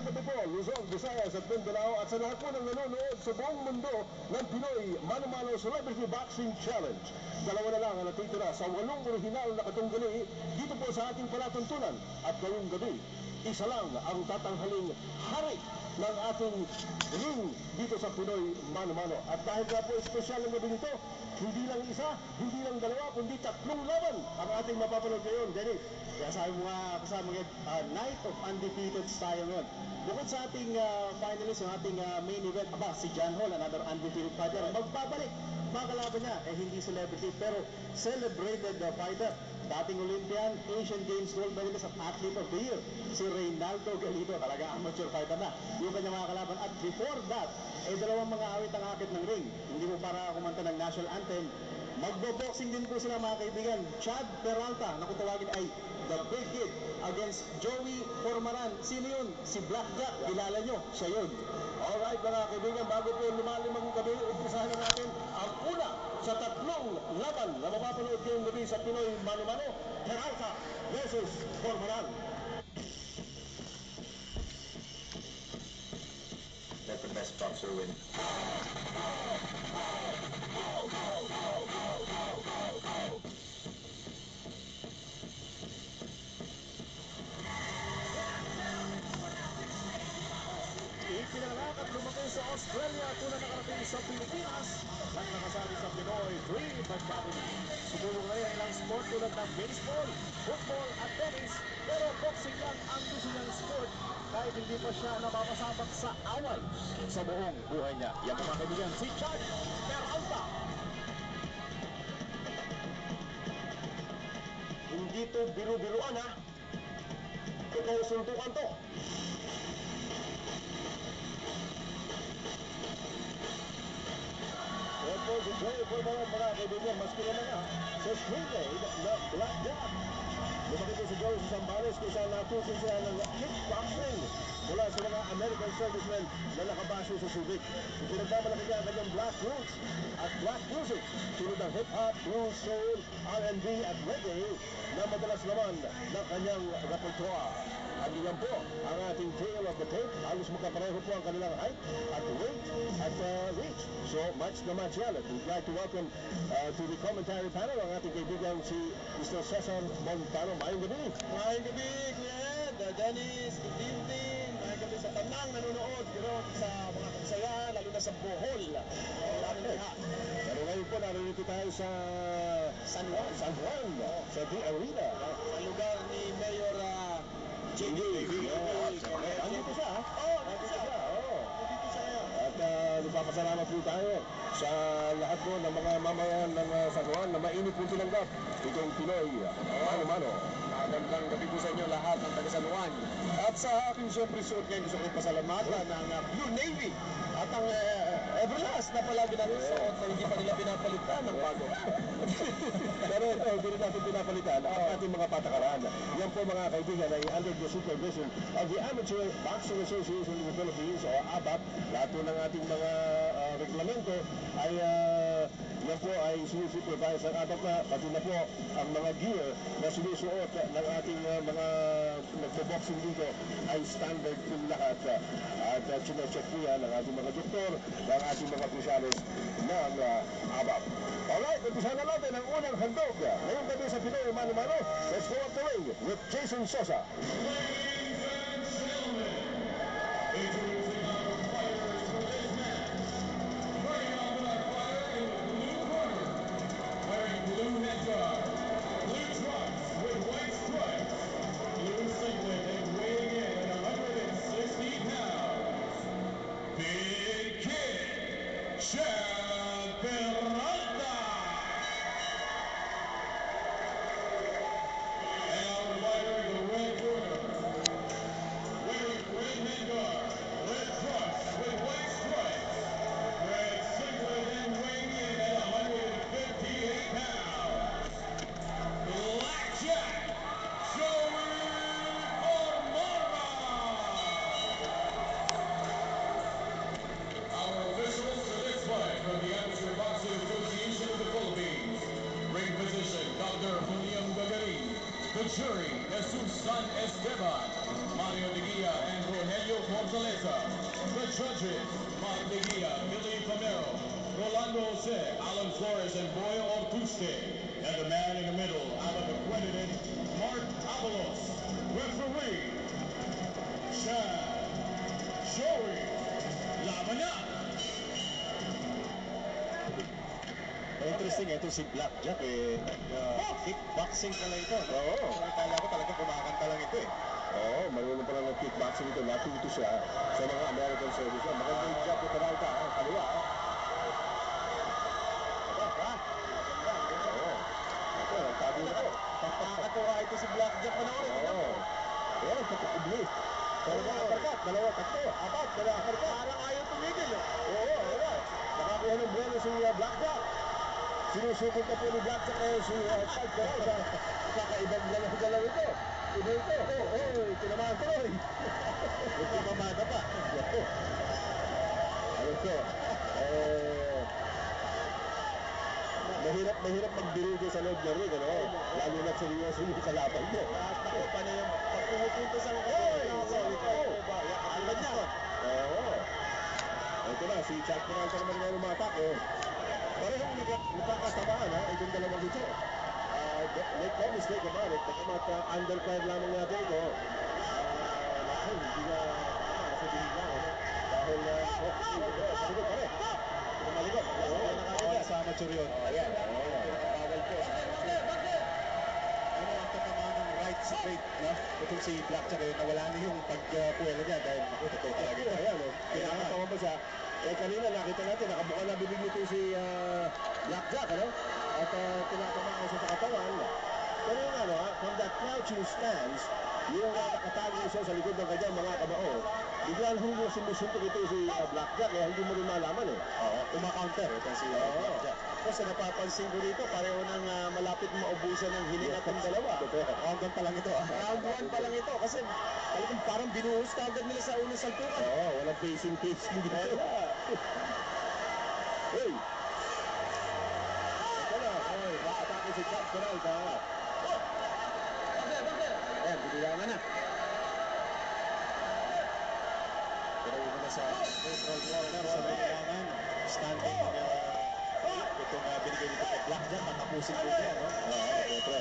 gabi po, Luzon, Visayas at Mindanao at sa lahat po ng nanonood sa buong mundo ng Pinoy Mano-Mano Celebrity Boxing Challenge. Dalawa na lang ang natitira sa 8 orihinal na katunggali dito po sa ating palatuntunan. At ngayong gabi, isa lang ang tatanghaling hari ng ating ring dito sa Pinoy Mano-Mano. At dahil nga po espesyal ang gabi nito, hindi lang isa, hindi lang dalawa, kundi 3 laban ang ating mapapanood ngayon, Dennis. Kaya sabi mo nga kasama ngayon, Night of Undefeated tayo ngayon. Bukod sa ating finalist, yung ating main event, si John Hall, another undefeated fighter, magbabalik. Mga kalaban niya, hindi celebrity, pero celebrated fighter. Dating Olympian, Asian Games gold medalist at Athlete of the Year, si Reynaldo Galito, talaga amateur fighter na. Yung kanyang mga kalaban. At before that, dalawang mga awit ang akit ng ring. Hindi mo para kumanta ng national anthem. Magbo-boxing din po sila mga kaibigan. Chad Peralta, na kung tawagin ay The Big Kid, against Joey Formaran. Sino yun? Si Black Jack. Kilala nyo, siya yun. Alright mga kaibigan, bago po lumalim ang gabi, umpisahan na natin ang una sa 3 laban na mapapanood ngayong gabi sa Pinoy Mano-Mano, Peralta versus Formaran. Let the best boxer win. Ipinanganak at lumaki sa Australia at una nakarating sa Pilipinas at nakasali sa Pinoy Dream Academy. Subulong na rin ilang sport tulad ng baseball, football at tennis, pero boxing lang ang gusto niyang sport kahit hindi pa siya napapasabak sa away sa buong buhay niya. Yan mga kaibigan, si Chad Peralta. Hindi to biru-biruan ha. Totoong suntukan to. Yan po si Joey Formaran mga kaibigan, mas kilala nga sa screenplay na Black Jack. Lumaki po si Joey sa Zambales kung saan natuto siya ng kickboxing mula sa mga American servicemen na nakabase sa Subic. Pinagmamalaki niya ang kanyang black roots at black music tulad ng hip-hop, blues, soul, R&B at reggae na madalas naman ng kanyang repertoire. At yan po ang ating tale of the tape. Halos magkapareho po ang kanilang height at weight at reach. So match na match yan. We'd like to welcome to the commentary panel ang ating kaibigan si Mr. Cesar Montano. Mayang gabi. Mayang gabi, Kuya Ed, Dennis, good evening. Mayang gabi sa tanang nanonood, pero sa mga kasayahan, lalo na sa Bohol. Pero ngayon po, narito tayo sa San Juan, sa The Arena. Sa lugar ni Mayor JD. Andito siya, ha? Nandito siya. Nandito siya ngayon. At nagpapasalamat po tayo sa lahat po ng mga mamayan ng San Juan na mainit po tinanggap itong Pinoy Mano-Mano. Magandang gabi po sa inyo lahat ng taga San Juan. At sa akin siyempre suot ngayon gusto kong pasalamatan ng Blue Navy at ang Everlast na palagi natin suot na hindi pa nila pinapalitan ng bago. Pero ito, hindi rin natin pinapalitan ang ating mga patakaran. Yan po mga kaibigan ay under the supervision of the Amateur Boxing Association of the Philippines o ABAP. Lahat po ng ating mga reglamento ay yan po ay sinusupervise ng ABAP na pati na po ang mga gear na sinusuot ng ating mga nagpo-boxing dito ay standard po lahat. At sinecheck po yan ng ating mga doktor, ng ating mga opisyalis ng ABAP. Alright, umpisa na natin ang unang handog. Ngayong gabi sa Pinoy Mano-Mano, let's go up the ring with Jason Sosa. Ladies and gentlemen, introducing our fighters for this match. Starting off with our fighter in the blue corner, wearing blue headguard, blue trunks with white stripes, blue singlet and weighing in at 160 pounds. Big Kid, Chad Peralta. And our fighter in the red corner, wearing red headguard, red trunks with white stripes, red singlet and weighing in at 158 pounds. Black Jack, Joey Formaran. Our officials for this fight from the Amateur Boxing Association of the Philippines. Ring position, Dr. Julian Gagarin. The jury, Jesus San Esteban, Mario De Guia, and Rogelio Fonseca. Judges, Mark Mejia, Billy Pomero, Rolando Jose, Alan Flores, and Boy Ortuste. And the man in the middle, out of accredited, Mark Avalos. Referee, Chad Joey. Laban na! Interesting, ito si Blackjack kickboxing pala ito. Oo. Akala ko talaga kumakanta lang ito eh. Oo, marunong pa lang ng kickboxing ito. Natuto siya sa mga American Service. Maganda yung job ni Peralta, kaliwa. Oo. Ito, nagtago na po. Nakakatuwa ito si Blackjack panoorin. Oo. Ayan, patukubli. Pero mga aparkat, dalawa, tatlo, apat, dalawa aparkat. Parang ayaw tumigil eh. Oo, ayan. Nakakuha ng buwelo si Blackjack. Sinusubok na po ni Blackjack si Chad Peralta. Kakaibang galaw ito. Iba ito. Tinamaan tuloy. Ito mamada pa. Ano ito? Mahirap magbirugo sa loob ng ring, ano? Lalo na seryoso yung kalaban mo. At ako pa na yung pagpupunta sa Alam niya. Oo. Ito na, si Chad Peralta naman nga umatake. Parehong nagkakasamaan, ha? Itong dalawang ito. Make no mistake about it. Bagamat under fire lamang natin ito. Naku, hindi na sabihin lang, ano? Dahil, sabihin pa rin. Tumalikot. Oo, Sa amateur yun. Ayan. Pinakabawal po. Ano ang tatamaan ng right straight, no? Itong si Blackjack, nawala na yung pagpuwela niya dahil naku, totoo talaga ito. Ayan, kinakatawa pa siya. Kanina nakita natin, nakabuka na bibig nito si Blackjack, ano? At tinatamaan siya sa katawan. Pero yung ano, from that crouching stance, yung nakatago siya sa likod ng kanyang mga kamao, biglang hindi sumusuntok ito si Blackjack, kaya hindi mo rin malaman eh. Oo, kumakounter ito si Blackjack. Tapos napapansin ko dito, pareho nang malapit maubusan ng hininga ng dalawa. Round 1 pa lang ito. Round 1 pa lang ito kasi talagang parang binuhos ka agad nila sa unang salpukan. Oo, walang facing dito. Hey! Ito na, makatake si Chad Peralta. Ayan, binilangan na. Pero yun na sa neutral corner sa binilangan. Standing itong binigay dito kay Blackjack. Tatapusin ko niya, no? Oo, siyempre.